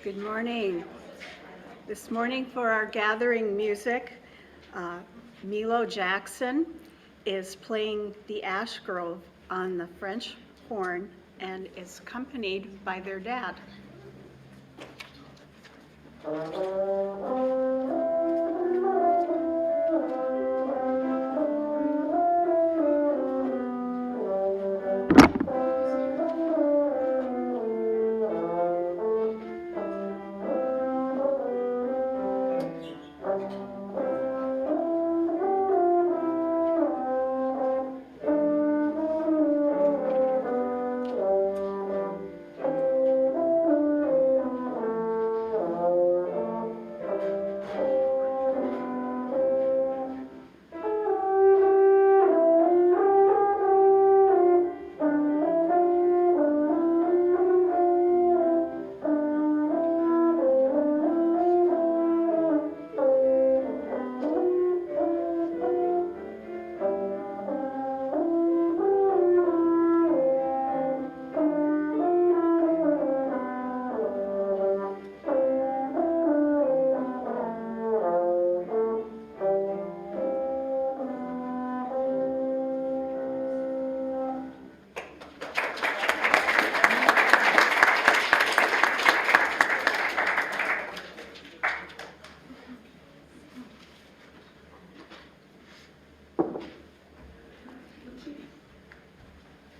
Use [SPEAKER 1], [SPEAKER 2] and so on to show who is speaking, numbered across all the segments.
[SPEAKER 1] Good morning. This morning for our gathering music, Milo Jackson is playing the Ash Grove on the French horn and is accompanied by their dad.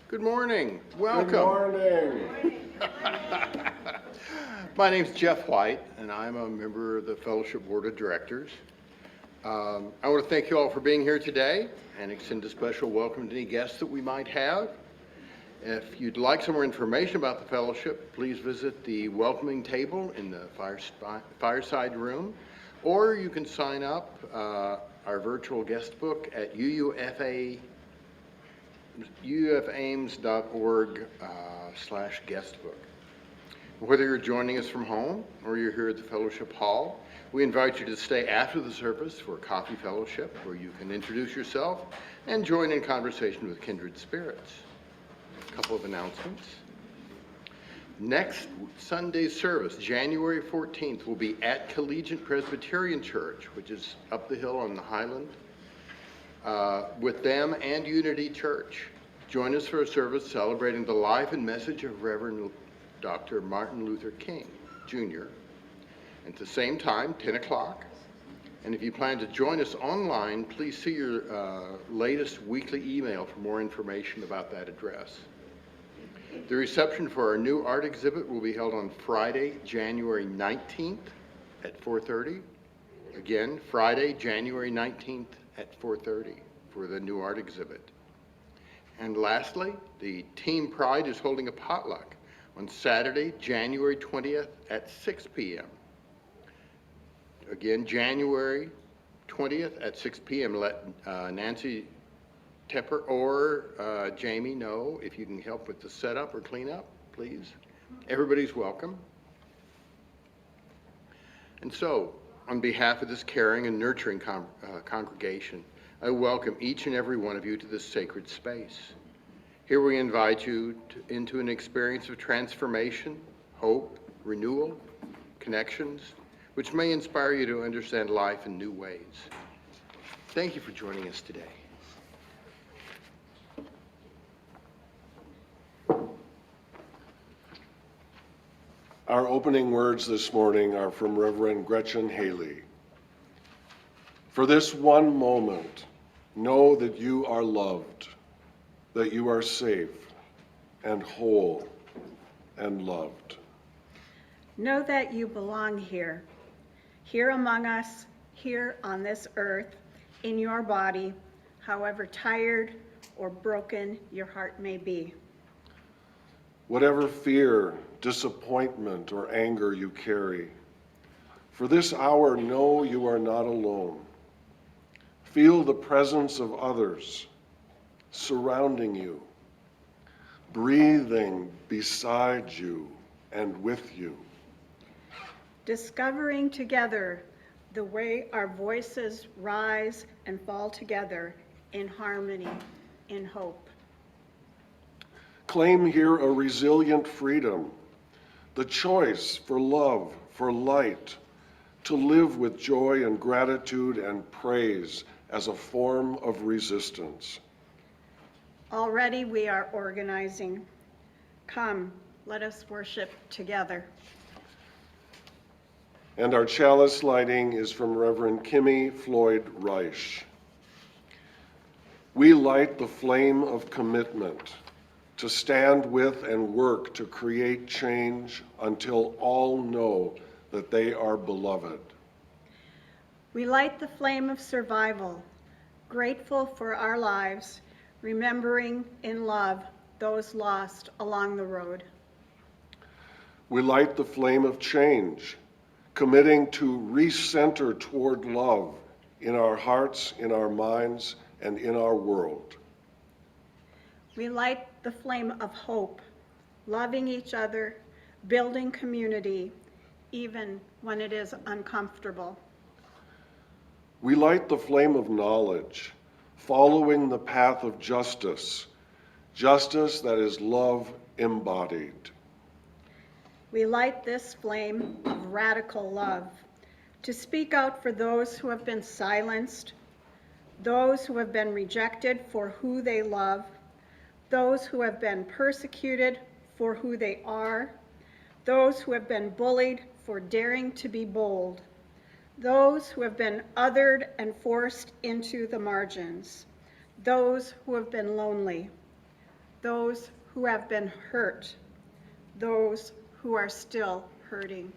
[SPEAKER 2] Good morning. Welcome.
[SPEAKER 3] Good morning.
[SPEAKER 2] My name's Jeff White, and I'm a member of the Fellowship Board of Directors. I want to thank you all for being here today and extend a special welcome to any guests that we might have. If you'd like some more information about the Fellowship, please visit the welcoming table in the fireside room, or you can sign up our virtual guest book at ufames.org/guestbook. Whether you're joining us from home or you're here at the Fellowship Hall, we invite you to stay after the service for a coffee fellowship where you can introduce yourself and join in conversation with kindred spirits. A couple of announcements. Next Sunday's service, January 14th, will be at Collegiate Presbyterian Church, which is up the hill on the Highland, with them and Unity Church. Join us for a service celebrating the life and message of Reverend Dr. Martin Luther King, Jr. At the same time, 10 o'clock. And if you plan to join us online, please see your latest weekly email for more information about that address. The reception for our new art exhibit will be held on Friday, January 19th at 4:30. Again, Friday, January 19th at 4:30 for the new art exhibit. And lastly, the Team Pride is holding a potluck on Saturday, January 20th at 6 p.m. Again, January 20th at 6 p.m. Let Nancy Tepper or Jamie know if you can help with the setup or cleanup, please. Everybody's welcome. And so, on behalf of this caring and nurturing congregation, I welcome each and every one of you to this sacred space. Here we invite you into an experience of transformation, hope, renewal, connections, which may inspire you to understand life in new ways. Thank you for joining us today.
[SPEAKER 3] Our opening words this morning are from Reverend Gretchen Haley. For this one moment, know that you are loved, that you are safe and whole and loved.
[SPEAKER 1] Know that you belong here, here among us, here on this earth, in your body, however tired or broken your heart may be.
[SPEAKER 3] Whatever fear, disappointment, or anger you carry, for this hour, know you are not alone. Feel the presence of others surrounding you, breathing beside you and with you.
[SPEAKER 1] Discovering together the way our voices rise and fall together in harmony, in hope.
[SPEAKER 3] Claim here a resilient freedom the choice for love, for light, to live with joy and gratitude and praise as a form of resistance.
[SPEAKER 1] Already we are organizing. Come, let us worship together.
[SPEAKER 3] And our chalice lighting is from Reverend Kimmy Floyd Reich. We light the flame of commitment to stand with and work to create change until all know that they are beloved.
[SPEAKER 1] We light the flame of survival, grateful for our lives, remembering in love those lost along the road.
[SPEAKER 3] We light the flame of change, committing to recenter toward love in our hearts, in our minds, and in our world.
[SPEAKER 1] We light the flame of hope, loving each other, building community, even when it is uncomfortable.
[SPEAKER 3] We light the flame of knowledge, following the path of justice, justice that is love embodied.
[SPEAKER 1] We light this flame of radical love to speak out for those who have been silenced, those who have been rejected for who they love, those who have been persecuted for who they are, those who have been bullied for daring to be bold, those who have been othered and forced into the margins, those who have been lonely, those who have been hurt, those who are still hurting.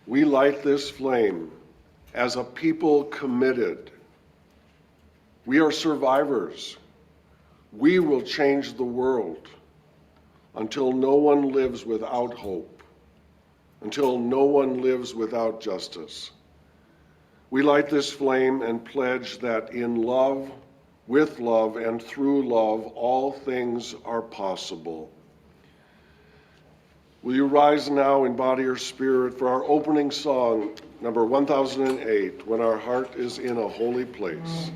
[SPEAKER 3] We light this flame as a people committed. We are survivors. We will change the world until no one lives without hope, until no one lives without justice. We light this flame and pledge that in love, with love, and through love, all things are possible. Will you rise now in body or spirit for our opening song, number 1008, When Our Heart is in a Holy Place.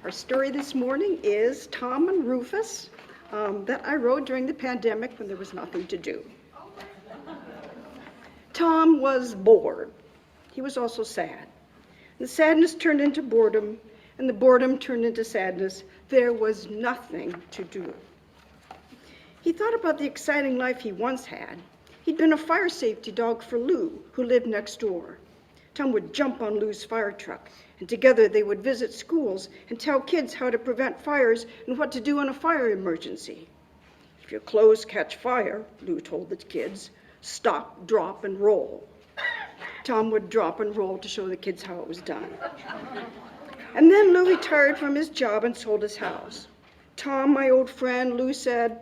[SPEAKER 4] Our story this morning is Tom and Rufus that I wrote during the pandemic when there was nothing to do. Tom was bored. He was also sad. The sadness turned into boredom, and the boredom turned into sadness. There was nothing to do. He thought about the exciting life he once had. He'd been a fire safety dog for Lou, who lived next door. Tom would jump on Lou's fire truck, and together they would visit schools and tell kids how to prevent fires and what to do in a fire emergency. If your clothes catch fire, Lou told the kids, stop, drop, and roll. Tom would drop and roll to show the kids how it was done. And then Lou retired from his job and sold his house. Tom, my old friend, Lou said,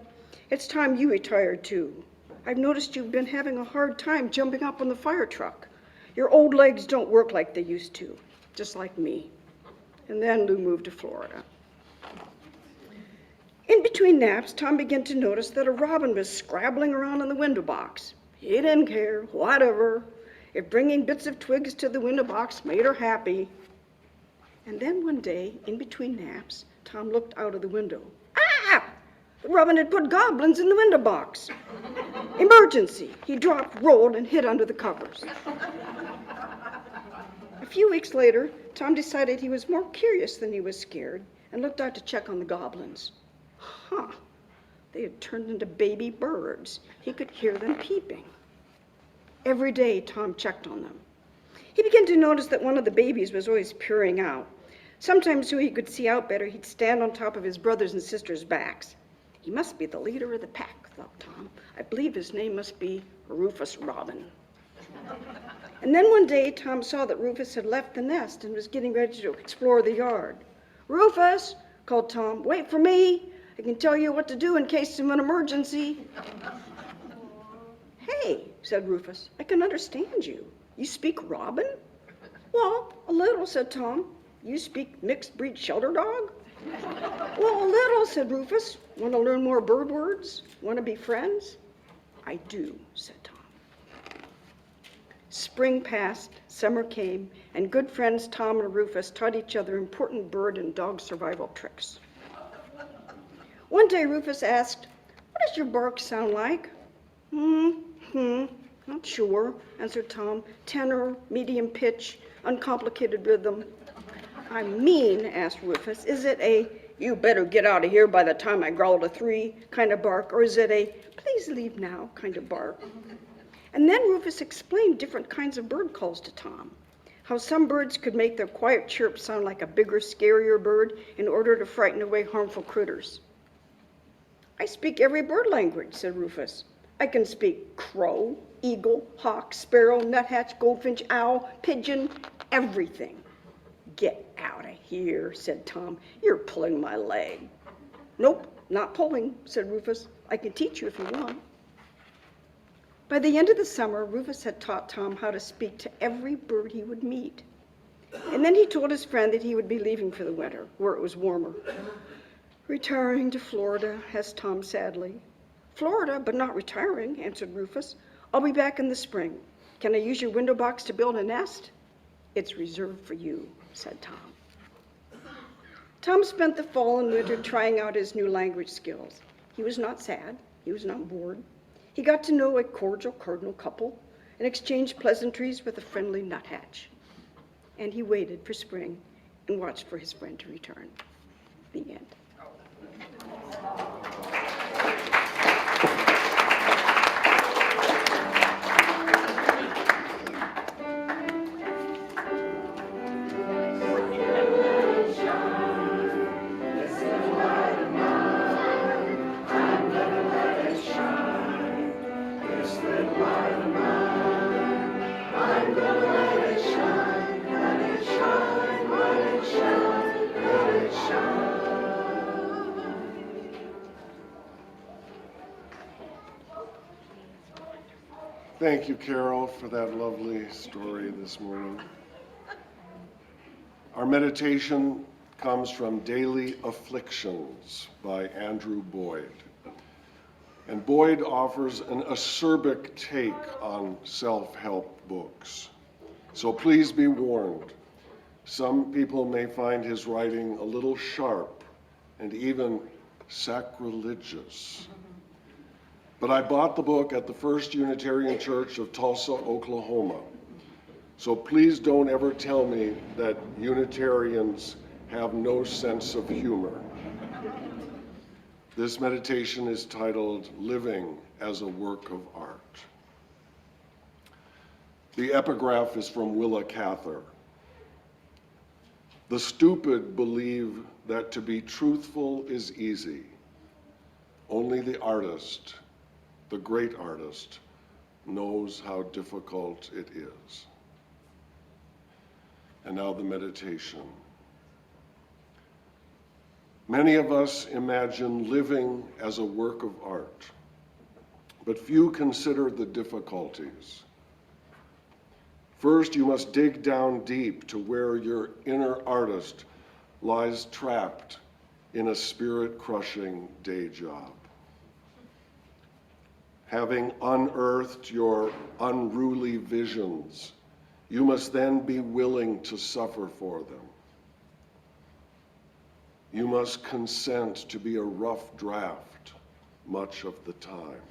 [SPEAKER 4] it's time you retired too. I've noticed you've been having a hard time jumping up on the fire truck. Your old legs don't work like they used to, just like me. And then Lou moved to Florida. In between naps, Tom began to notice that a robin was scrabbling around in the window box. He didn't care, whatever. If bringing bits of twigs to the window box made her happy. And then one day, in between naps, Tom looked out of the window. Ah! The robin had put goblins in the window box. Emergency! He dropped, rolled, and hid under the covers. A few weeks later, Tom decided he was more curious than he was scared and looked out to check on the goblins. Huh, they had turned into baby birds. He could hear them peeping. Every day, Tom checked on them. He began to notice that one of the babies was always peering out. Sometimes, so he could see out better, he'd stand on top of his brothers and sisters' backs. He must be the leader of the pack, thought Tom. I believe his name must be Rufus Robin. And then one day, Tom saw that Rufus had left the nest and was getting ready to explore the yard. Rufus, called Tom, wait for me. I can tell you what to do in case of an emergency. Hey, said Rufus, I can understand you. You speak Robin? Well, a little, said Tom. You speak mixed breed shelter dog? Well, a little, said Rufus. Want to learn more bird words? Want to be friends? I do, said Tom. Spring passed, summer came, and good friends Tom and Rufus taught each other important bird and dog survival tricks. One day Rufus asked, what does your bark sound like? Not sure, answered Tom. Tenor, medium pitch, uncomplicated rhythm. I mean, asked Rufus, is it a you better get out of here by the time I growl to 3 kind of bark, or is it a please leave now kind of bark? And then Rufus explained different kinds of bird calls to Tom, how some birds could make their quiet chirp sound like a bigger, scarier bird in order to frighten away harmful critters. I speak every bird language, said Rufus. I can speak crow, eagle, hawk, sparrow, nuthatch, goldfinch, owl, pigeon, everything. Get out of here, said Tom. You're pulling my leg. Nope, not pulling, said Rufus. I can teach you if you want. By the end of the summer, Rufus had taught Tom how to speak to every bird he would meet. And then he told his friend that he would be leaving for the winter, where it was warmer. Retiring to Florida, asked Tom sadly. Florida, but not retiring, answered Rufus. I'll be back in the spring. Can I use your window box to build a nest? It's reserved for you, said Tom. Tom spent the fall and winter trying out his new language skills. He was not sad. He was not bored. He got to know a cordial cardinal couple and exchanged pleasantries with a friendly nuthatch. And he waited for spring and watched for his friend to return. The end.
[SPEAKER 3] Thank you, Carol, for that lovely story this morning. Our meditation comes from Daily Afflictions by Andrew Boyd. And Boyd offers an acerbic take on self-help books. So please be warned. Some people may find his writing a little sharp and even sacrilegious. But I bought the book at the First Unitarian Church of Tulsa, Oklahoma. So please don't ever tell me that Unitarians have no sense of humor. This meditation is titled Living as a Work of Art. The epigraph is from Willa Cather. The stupid believe that to be truthful is easy. Only the artist, the great artist, knows how difficult it is. And now the meditation. Many of us imagine living as a work of art, but few consider the difficulties. First, you must dig down deep to where your inner artist lies trapped in a spirit-crushing day job. Having unearthed your unruly visions, you must then be willing to suffer for them. You must consent to be a rough draft much of the time.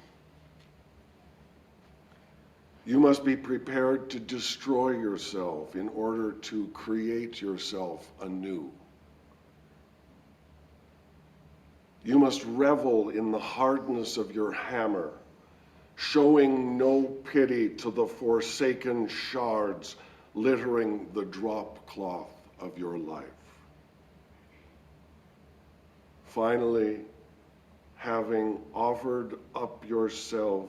[SPEAKER 3] You must be prepared to destroy yourself in order to create yourself anew. You must revel in the hardness of your hammer, showing no pity to the forsaken shards littering the drop cloth of your life. Finally, having offered up yourself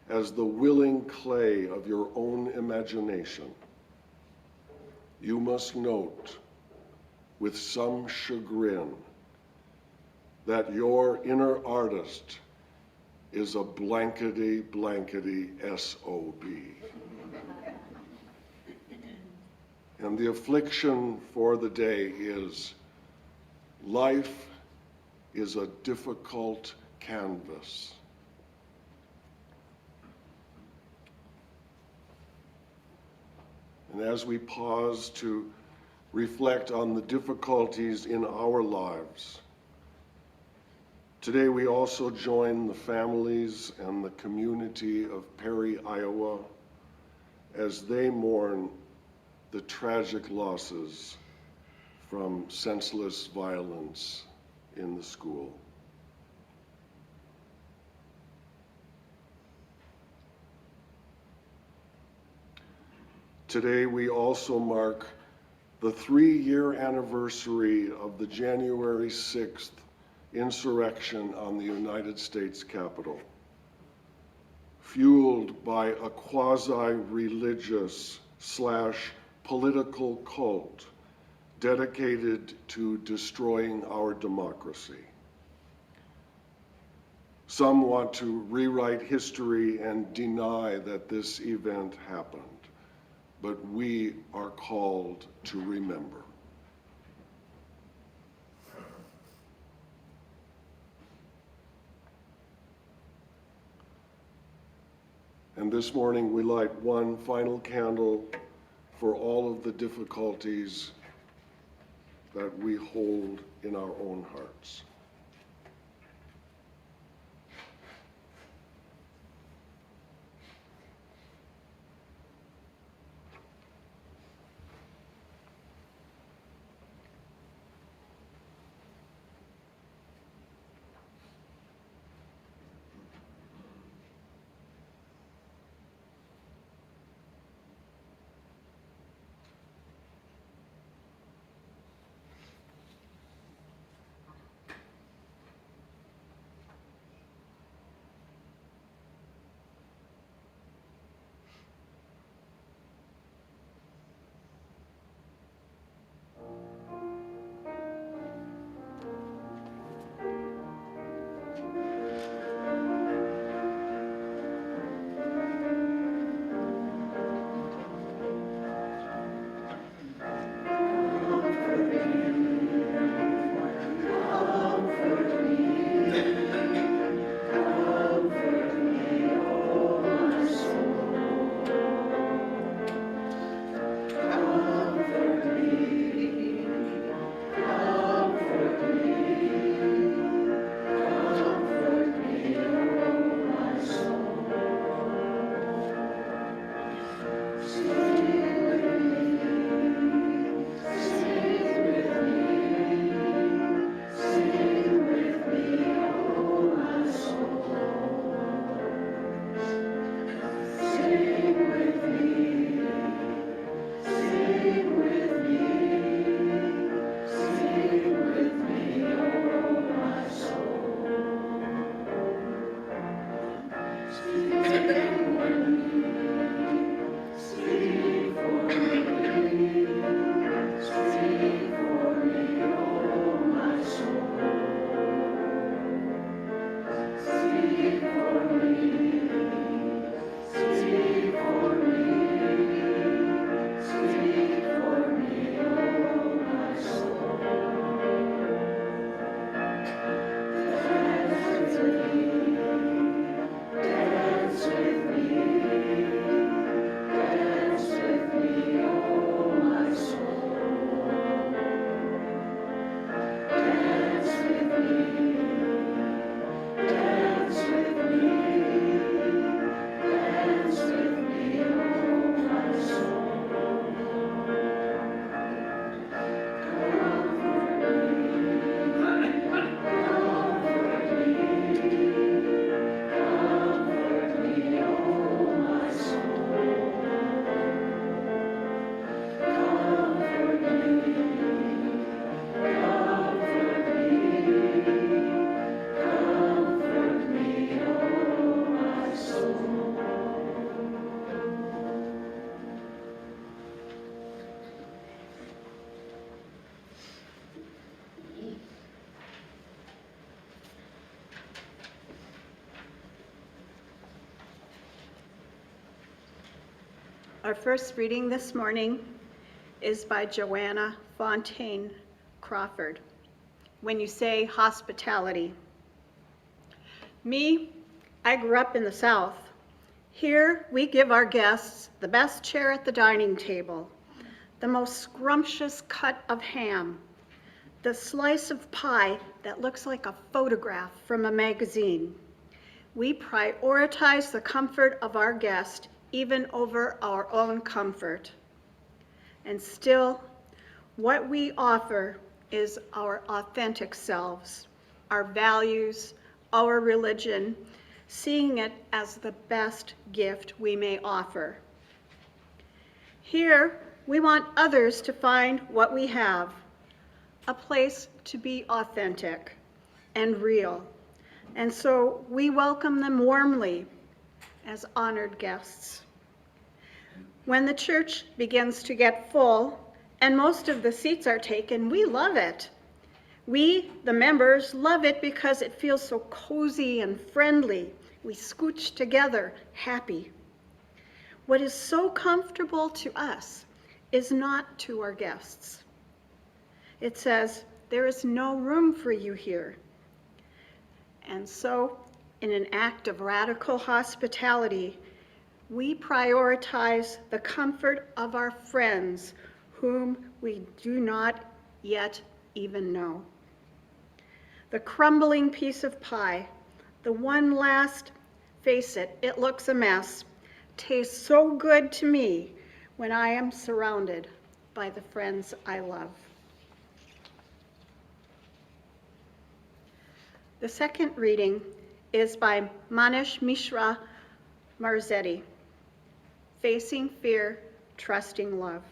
[SPEAKER 3] as the willing clay of your own imagination, you must note with some chagrin that your inner artist is a blankety SOB. And the affliction for the day is life is a difficult canvas. And as we pause to reflect on the difficulties in our lives, today we also join the families and the community of Perry, Iowa, as they mourn the tragic losses from senseless violence in the school. Today we also mark the 3-year anniversary of the January 6th insurrection on the United States Capitol, fueled by a quasi-religious / political cult dedicated to destroying our democracy. Some want to rewrite history and deny that this event happened, but we are called to remember. And this morning we light one final candle for all of the difficulties that we hold in our own hearts.
[SPEAKER 1] Our first reading this morning is by Joanna Fontaine Crawford. When you say hospitality. Me, I grew up in the South. Here, we give our guests the best chair at the dining table, the most scrumptious cut of ham, the slice of pie that looks like a photograph from a magazine. We prioritize the comfort of our guest even over our own comfort. And still, what we offer is our authentic selves, our values, our religion, seeing it as the best gift we may offer. Here, we want others to find what we have, a place to be authentic and real. And so we welcome them warmly as honored guests. When the church begins to get full and most of the seats are taken, we love it. We, the members, love it because it feels so cozy and friendly. We scooch together, happy. What is so comfortable to us is not to our guests. It says, there is no room for you here. And so, in an act of radical hospitality, we prioritize the comfort of our friends whom we do not yet even know. The crumbling piece of pie, the one last, face it, it looks a mess, tastes so good to me when I am surrounded by the friends I love. The second reading is by Manish Mishra Marzetti, Facing Fear, Trusting Love.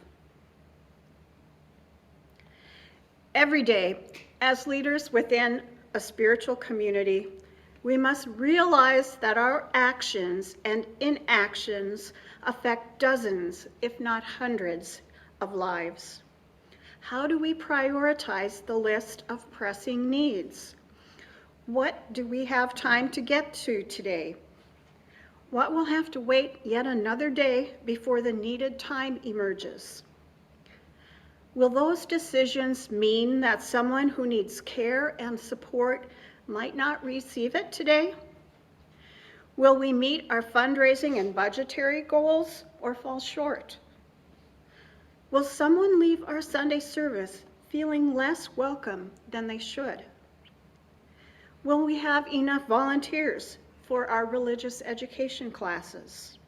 [SPEAKER 1] Every day, as leaders within a spiritual community, we must realize that our actions and inactions affect dozens, if not hundreds, of lives. How do we prioritize the list of pressing needs? What do we have time to get to today? What will have to wait yet another day before the needed time emerges? Will those decisions mean that someone who needs care and support might not receive it today? Will we meet our fundraising and budgetary goals or fall short? Will someone leave our Sunday service feeling less welcome than they should? Will we have enough volunteers for our religious education classes?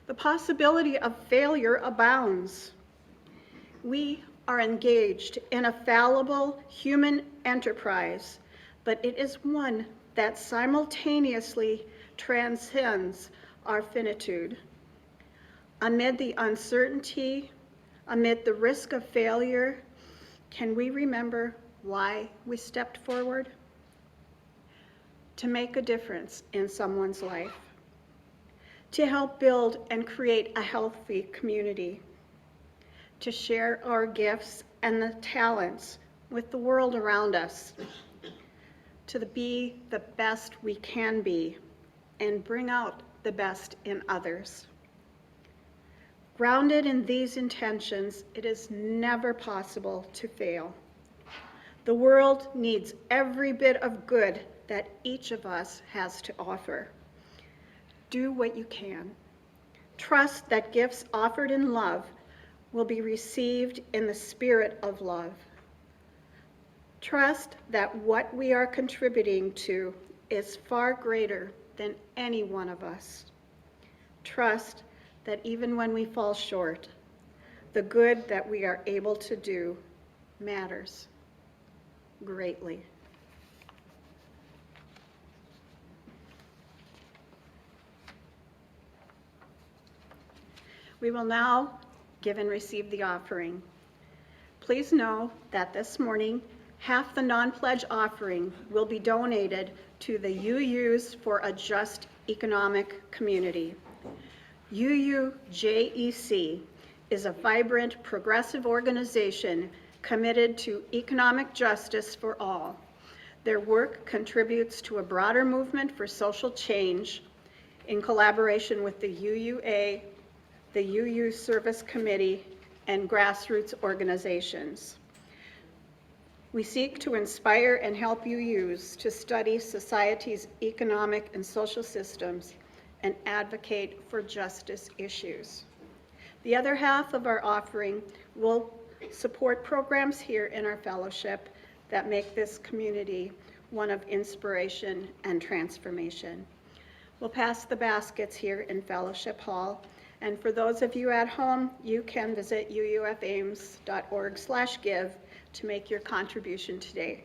[SPEAKER 1] The possibility of failure abounds. We are engaged in a fallible human enterprise, but it is one that simultaneously transcends our finitude. Amid the uncertainty, amid the risk of failure, can we remember why we stepped forward? To make a difference in someone's life, to help build and create a healthy community, to share our gifts and the talents with the world around us, to be the best we can be and bring out the best in others. Grounded in these intentions, it is never possible to fail. The world needs every bit of good that each of us has to offer. Do what you can. Trust that gifts offered in love will be received in the spirit of love. Trust that what we are contributing to is far greater than any one of us. Trust that even when we fall short, the good that we are able to do matters greatly. We will now give and receive the offering. Please know that this morning, half the non-pledge offering will be donated to the UUs for a Just Economic Community. UUJEC is a vibrant, progressive organization committed to economic justice for all. Their work contributes to a broader movement for social change in collaboration with the UUA, the UU Service Committee, and grassroots organizations. We seek to inspire and help UUs to study society's economic and social systems and advocate for justice issues. The other half of our offering will support programs here in our fellowship that make this community one of inspiration and transformation. We'll pass the baskets here in Fellowship Hall, and for those of you at home, you can visit uufames.org/give to make your contribution today.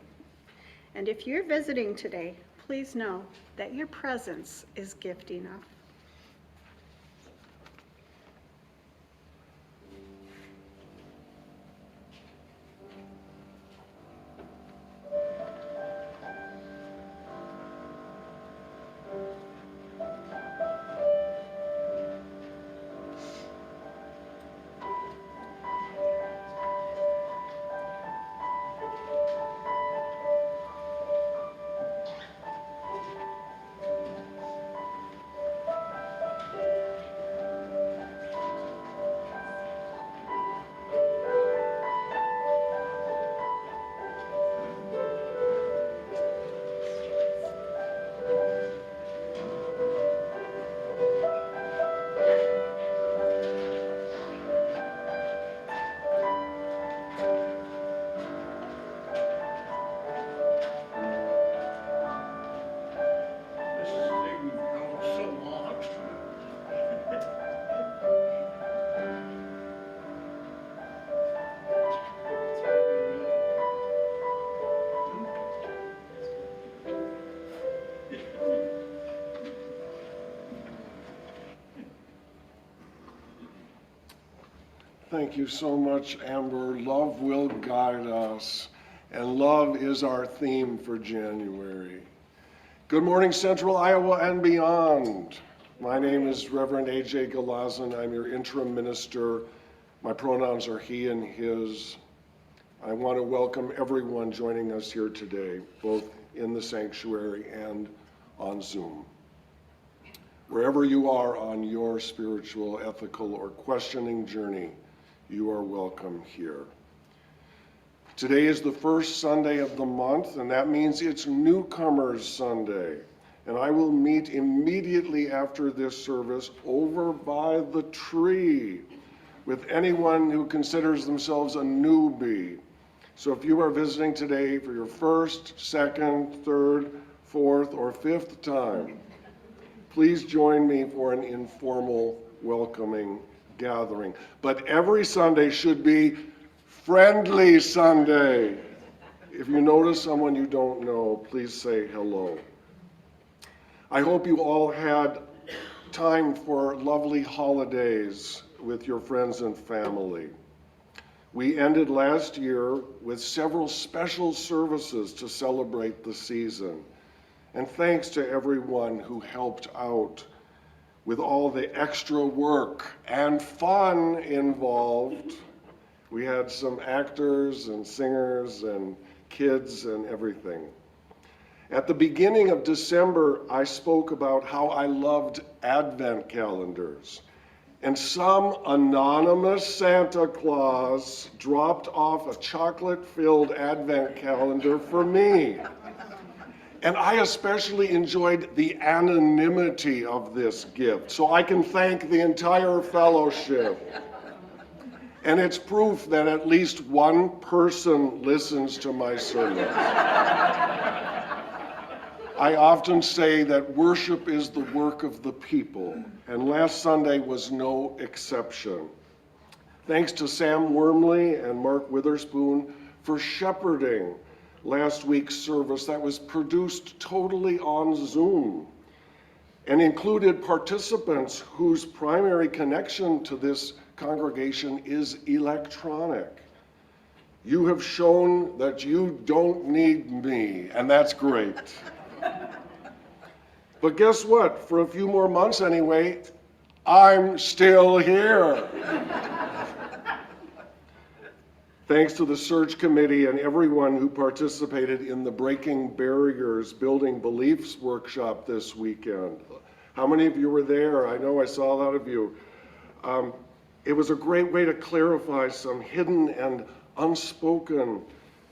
[SPEAKER 1] And if you're visiting today, please know that your presence is gift enough.
[SPEAKER 3] Thank you so much, Amber. Love will guide us, and love is our theme for January. Good morning, Central Iowa and beyond. My name is Reverend A.J. Galazin. I'm your interim minister. My pronouns are he and his. I want to welcome everyone joining us here today, both in the sanctuary and on Zoom. Wherever you are on your spiritual, ethical, or questioning journey, you are welcome here. Today is the first Sunday of the month, and that means it's Newcomers Sunday. And I will meet immediately after this service over by the tree with anyone who considers themselves a newbie. So if you are visiting today for your first, second, third, fourth, or fifth time, please join me for an informal welcoming gathering. But every Sunday should be Friendly Sunday. If you notice someone you don't know, please say hello. I hope you all had time for lovely holidays with your friends and family. We ended last year with several special services to celebrate the season. And thanks to everyone who helped out with all the extra work and fun involved. We had some actors and singers and kids and everything. At the beginning of December, I spoke about how I loved Advent calendars. And some anonymous Santa Claus dropped off a chocolate-filled Advent calendar for me. And I especially enjoyed the anonymity of this gift, so I can thank the entire fellowship. And it's proof that at least one person listens to my sermons. I often say that worship is the work of the people, and last Sunday was no exception. Thanks to Sam Wormley and Mark Witherspoon for shepherding last week's service that was produced totally on Zoom and included participants whose primary connection to this congregation is electronic. You have shown that you don't need me, and that's great. But guess what? For a few more months anyway, I'm still here. Thanks to the search committee and everyone who participated in the Breaking Barriers Building Beliefs workshop this weekend. How many of you were there? I know I saw a lot of you. It was a great way to clarify some hidden and unspoken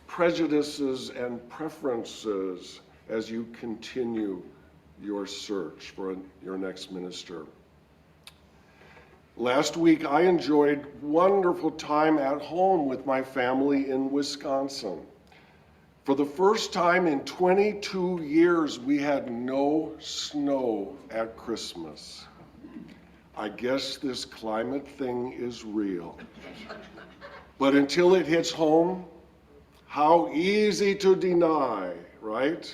[SPEAKER 3] prejudices and preferences as you continue your search for your next minister. Last week, I enjoyed wonderful time at home with my family in Wisconsin. For the first time in 22 years, we had no snow at Christmas. I guess this climate thing is real. But until it hits home, how easy to deny, right?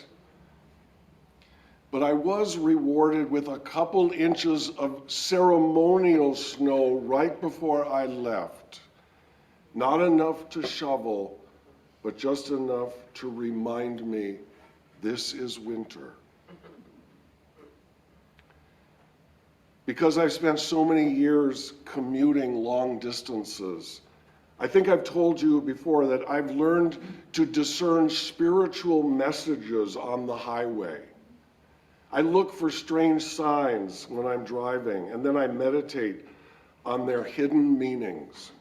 [SPEAKER 3] But I was rewarded with a couple inches of ceremonial snow right before I left. Not enough to shovel, but just enough to remind me this is winter. Because I've spent so many years commuting long distances, I think I've told you before that I've learned to discern spiritual messages on the highway. I look for strange signs when I'm driving, and then I meditate on their hidden meanings.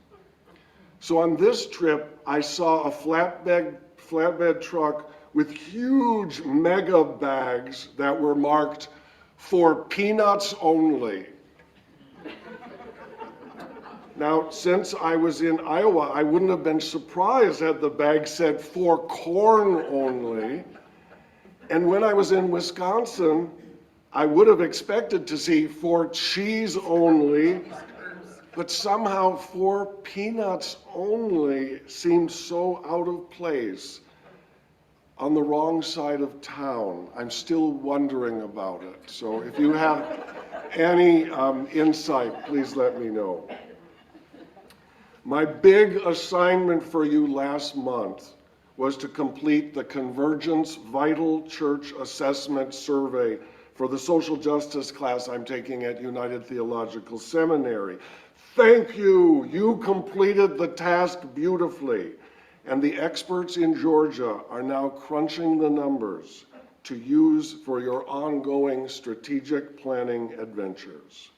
[SPEAKER 3] So on this trip, I saw a flatbed truck with huge mega bags that were marked "for peanuts only." Now, since I was in Iowa, I wouldn't have been surprised had the bag said "for corn only." And when I was in Wisconsin, I would have expected to see "for cheese only," but somehow "for peanuts only" seemed so out of place on the wrong side of town. I'm still wondering about it. So if you have any insight, please let me know. My big assignment for you last month was to complete the Convergence Vital Church Assessment Survey for the social justice class I'm taking at United Theological Seminary. Thank you. You completed the task beautifully. And the experts in Georgia are now crunching the numbers to use for your ongoing strategic planning adventures.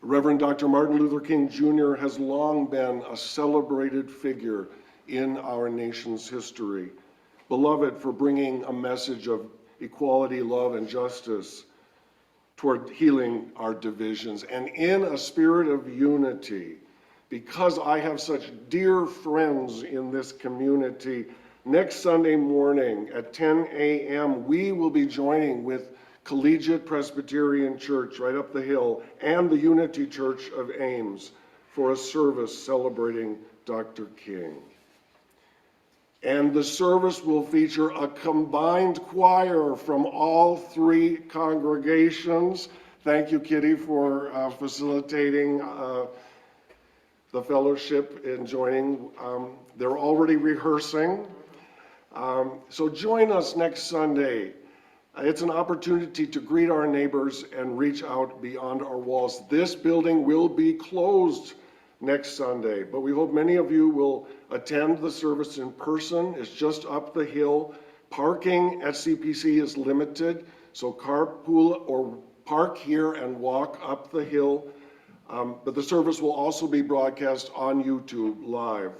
[SPEAKER 3] Reverend Dr. Martin Luther King Jr. has long been a celebrated figure in our nation's history, beloved for bringing a message of equality, love, and justice toward healing our divisions. And in a spirit of unity, because I have such dear friends in this community, next Sunday morning at 10 a.m., we will be joining with Collegiate Presbyterian Church right up the hill and the Unity Church of Ames for a service celebrating Dr. King. And the service will feature a combined choir from all three congregations. Thank you, Kitty, for facilitating the fellowship and joining. They're already rehearsing. So join us next Sunday. It's an opportunity to greet our neighbors and reach out beyond our walls. This building will be closed next Sunday, but we hope many of you will attend the service in person. It's just up the hill. Parking at CPC is limited, so carpool or park here and walk up the hill. But the service will also be broadcast on YouTube live.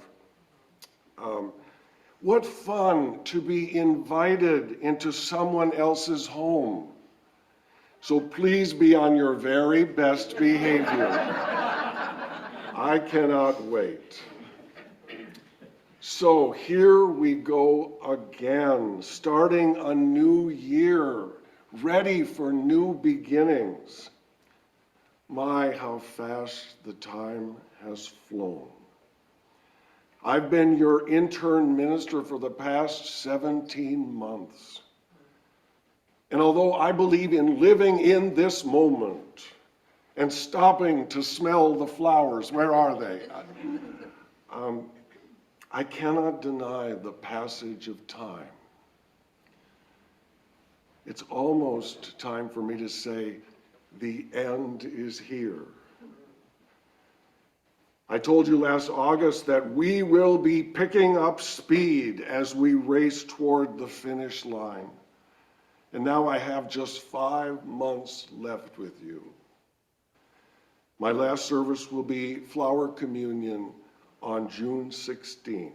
[SPEAKER 3] What fun to be invited into someone else's home. So please be on your very best behavior. I cannot wait. So here we go again, starting a new year, ready for new beginnings. My, how fast the time has flown. I've been your intern minister for the past 17 months. And although I believe in living in this moment and stopping to smell the flowers, where are they? I cannot deny the passage of time. It's almost time for me to say, the end is here. I told you last August that we will be picking up speed as we race toward the finish line. And now I have just 5 months left with you. My last service will be flower communion on June 16th.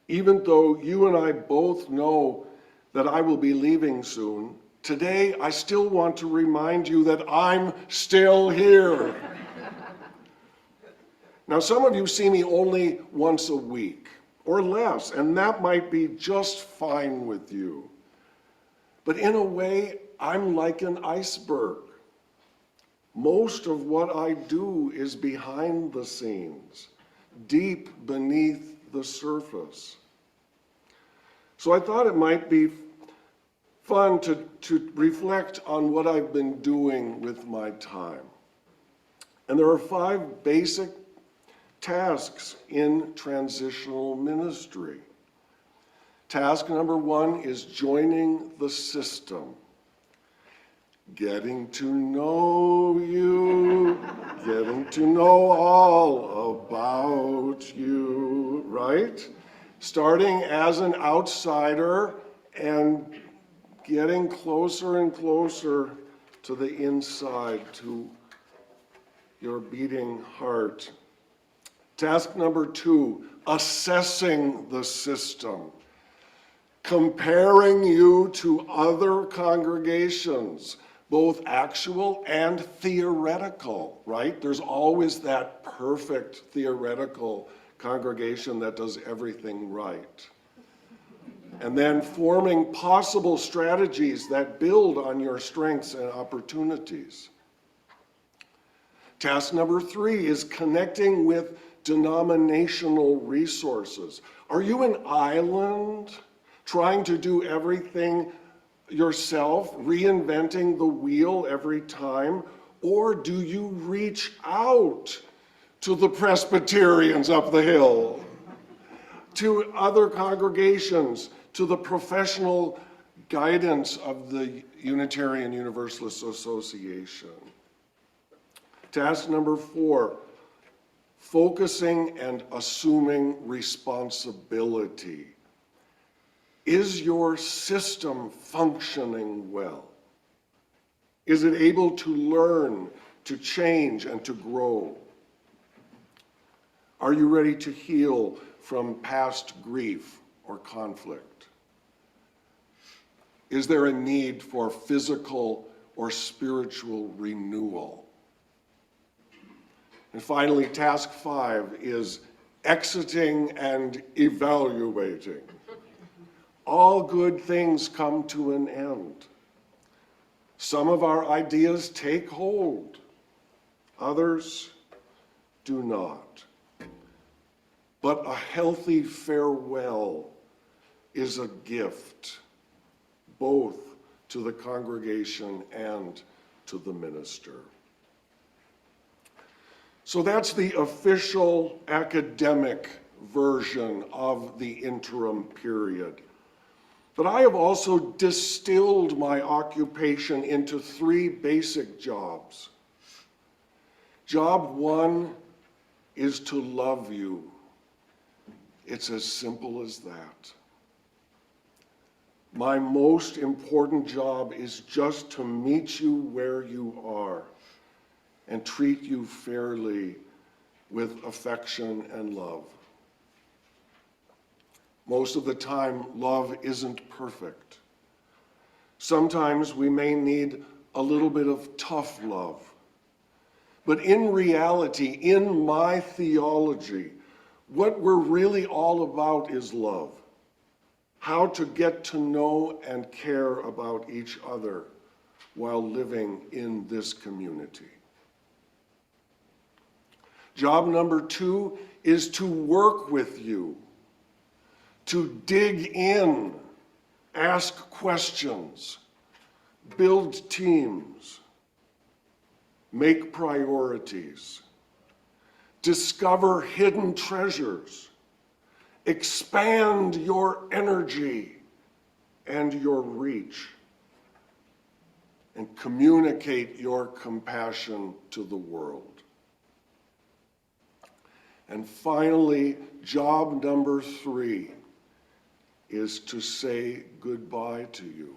[SPEAKER 3] Even though you and I both know that I will be leaving soon, today I still want to remind you that I'm still here. Now, some of you see me only once a week or less, and that might be just fine with you. But in a way, I'm like an iceberg. Most of what I do is behind the scenes, deep beneath the surface. So I thought it might be fun to reflect on what I've been doing with my time. And there are 5 basic tasks in transitional ministry. Task number 1 is joining the system. Getting to know you, getting to know all about you, right? Starting as an outsider and getting closer and closer to the inside, to your beating heart. Task number 2, assessing the system. Comparing you to other congregations, both actual and theoretical, right? There's always that perfect theoretical congregation that does everything right. And then forming possible strategies that build on your strengths and opportunities. Task number 3 is connecting with denominational resources. Are you an island trying to do everything yourself, reinventing the wheel every time? Or do you reach out to the Presbyterians up the hill, to other congregations, to the professional guidance of the Unitarian Universalist Association? Task number 4, focusing and assuming responsibility. Is your system functioning well? Is it able to learn, to change, and to grow? Are you ready to heal from past grief or conflict? Is there a need for physical or spiritual renewal? And finally, task 5 is exiting and evaluating. All good things come to an end. Some of our ideas take hold, others do not. But a healthy farewell is a gift, both to the congregation and to the minister. So that's the official academic version of the interim period. But I have also distilled my occupation into 3 basic jobs. Job 1 is to love you. It's as simple as that. My most important job is just to meet you where you are and treat you fairly with affection and love. Most of the time, love isn't perfect. Sometimes we may need a little bit of tough love. But in reality, in my theology, what we're really all about is love. How to get to know and care about each other while living in this community. Job number 2 is to work with you, to dig in, ask questions, build teams, make priorities, discover hidden treasures, expand your energy and your reach, and communicate your compassion to the world. And finally, job number 3 is to say goodbye to you,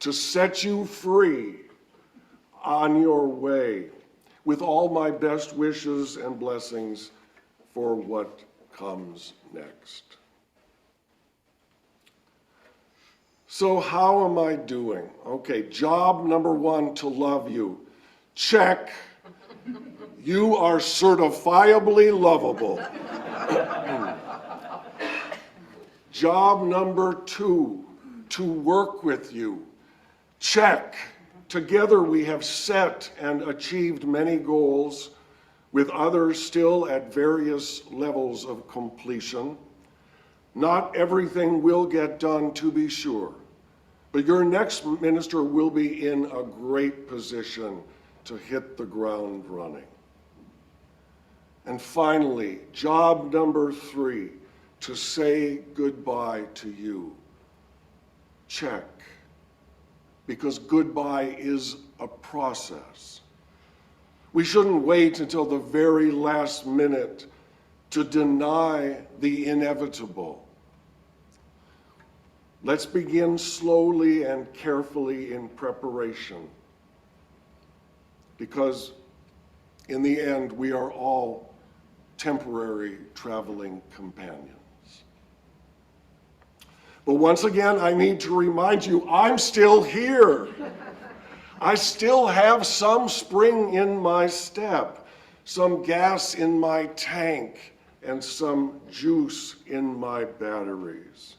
[SPEAKER 3] to set you free on your way, with all my best wishes and blessings for what comes next. So how am I doing? Okay, job number 1, to love you. Check. You are certifiably lovable. Job number 2, to work with you. Check. Together we have set and achieved many goals, with others still at various levels of completion. Not everything will get done, to be sure, but your next minister will be in a great position to hit the ground running. And finally, job number 3, to say goodbye to you. Check. Because goodbye is a process. We shouldn't wait until the very last minute to deny the inevitable. Let's begin slowly and carefully in preparation, because in the end, we are all temporary traveling companions. But once again, I need to remind you, I'm still here. I still have some spring in my step, some gas in my tank, and some juice in my batteries.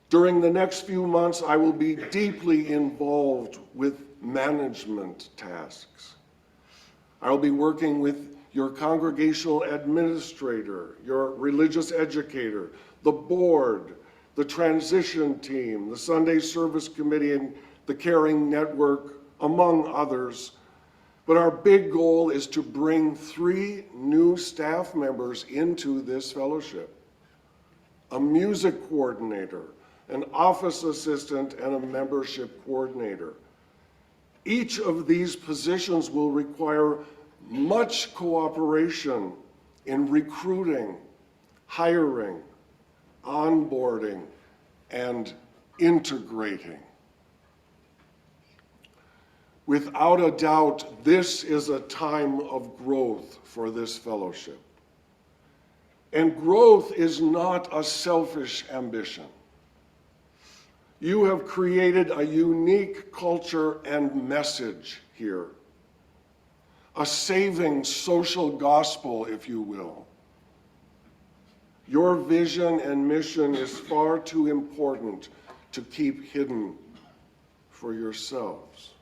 [SPEAKER 3] During the next few months, I will be deeply involved with management tasks. I will be working with your congregational administrator, your religious educator, the board, the transition team, the Sunday service committee, and the Caring Network, among others. But our big goal is to bring 3 new staff members into this fellowship: a music coordinator, an office assistant, and a membership coordinator. Each of these positions will require much cooperation in recruiting, hiring, onboarding, and integrating. Without a doubt, this is a time of growth for this fellowship. And growth is not a selfish ambition. You have created a unique culture and message here, a saving social gospel, if you will. Your vision and mission is far too important to keep hidden for yourselves.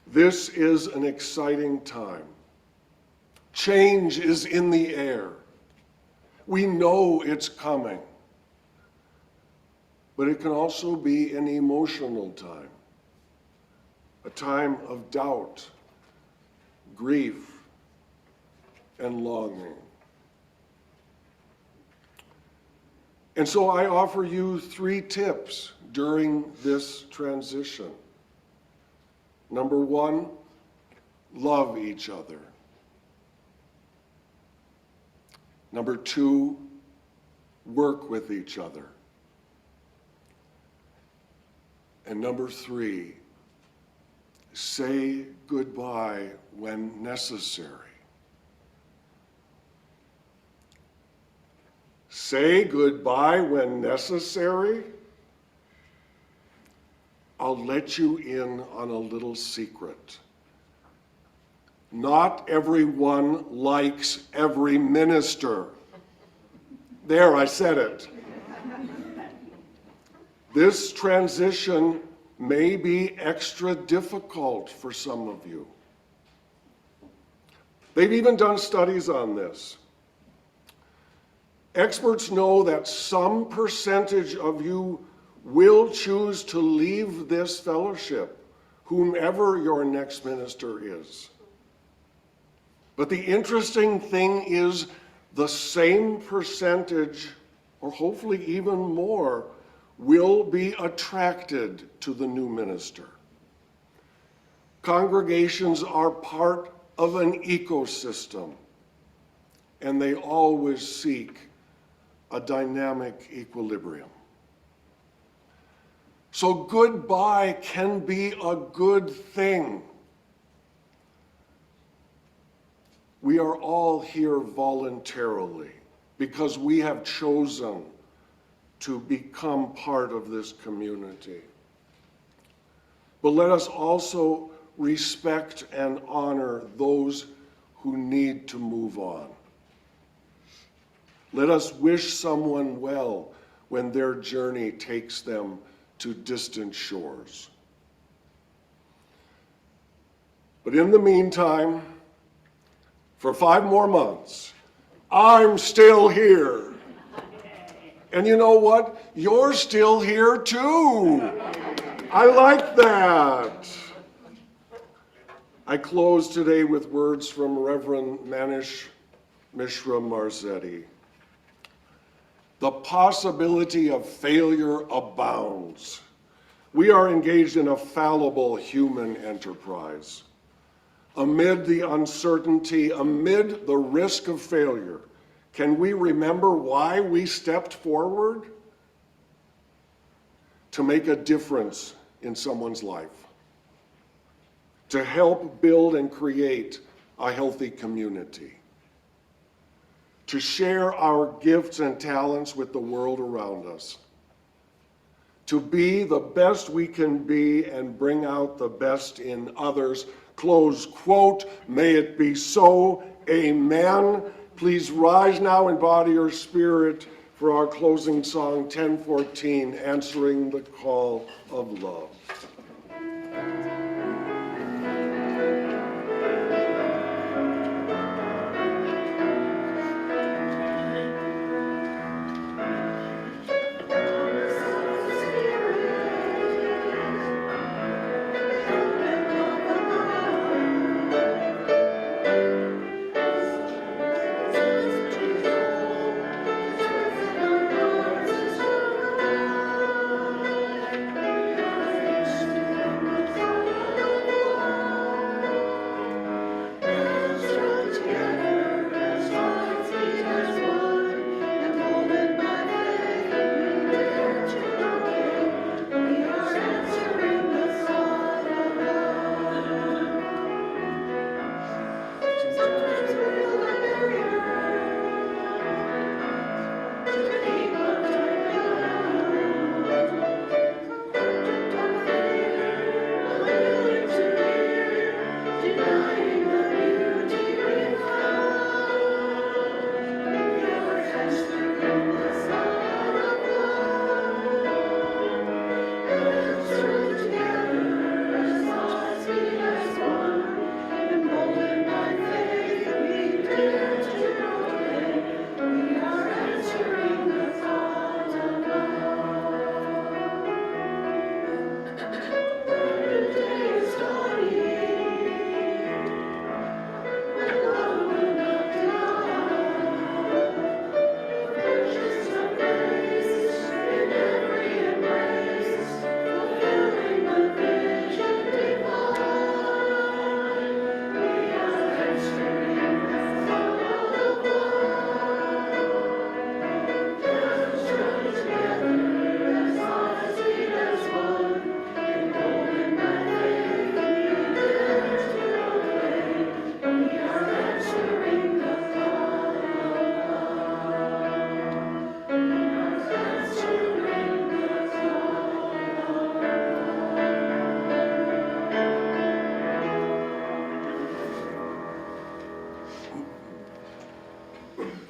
[SPEAKER 3] This is an exciting time. Change is in the air. We know it's coming. But it can also be an emotional time, a time of doubt, grief, and longing. And so I offer you 3 tips during this transition. Number 1, love each other. Number 2, work with each other. And number 3, say goodbye when necessary. Say goodbye when necessary? I'll let you in on a little secret. Not everyone likes every minister. There, I said it. This transition may be extra difficult for some of you. They've even done studies on this. Experts know that some percentage of you will choose to leave this fellowship, whomever your next minister is. But the interesting thing is the same percentage, or hopefully even more, will be attracted to the new minister. Congregations are part of an ecosystem, and they always seek a dynamic equilibrium. So goodbye can be a good thing. We are all here voluntarily because we have chosen to become part of this community. But let us also respect and honor those who need to move on. Let us wish someone well when their journey takes them to distant shores. But in the meantime, for 5 more months, I'm still here. And you know what? You're still here too. I like that. I close today with words from Reverend Manish Mishra Marzetti. The possibility of failure abounds. We are engaged in a fallible human enterprise. Amid the uncertainty, amid the risk of failure, can we remember why we stepped forward? To make a difference in someone's life. To help build and create a healthy community. To share our gifts and talents with the world around us. To be the best we can be and bring out the best in others. Close quote. May it be so. Amen. Please rise now in body or spirit for our closing song, 1014, Answering the Call of Love.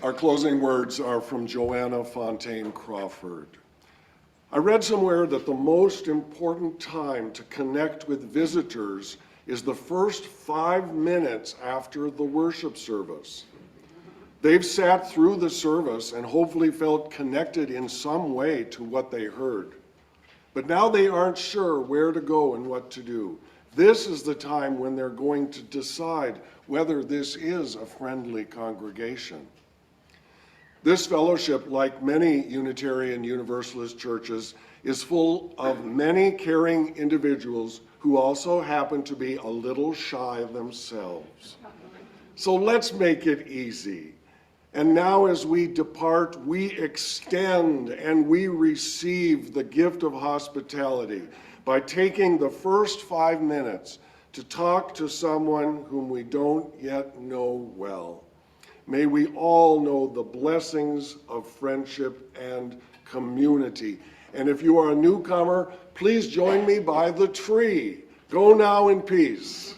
[SPEAKER 3] Our closing words are from Joanna Fontaine Crawford. I read somewhere that the most important time to connect with visitors is the first 5 minutes after the worship service. They've sat through the service and hopefully felt connected in some way to what they heard. But now they aren't sure where to go and what to do. This is the time when they're going to decide whether this is a friendly congregation. This fellowship, like many Unitarian Universalist churches, is full of many caring individuals who also happen to be a little shy themselves. So let's make it easy And now as we depart, we extend and we receive the gift of hospitality by taking the first 5 minutes to talk to someone whom we don't yet know well. May we all know the blessings of friendship and community. And if you are a newcomer, please join me by the tree. Go now in peace.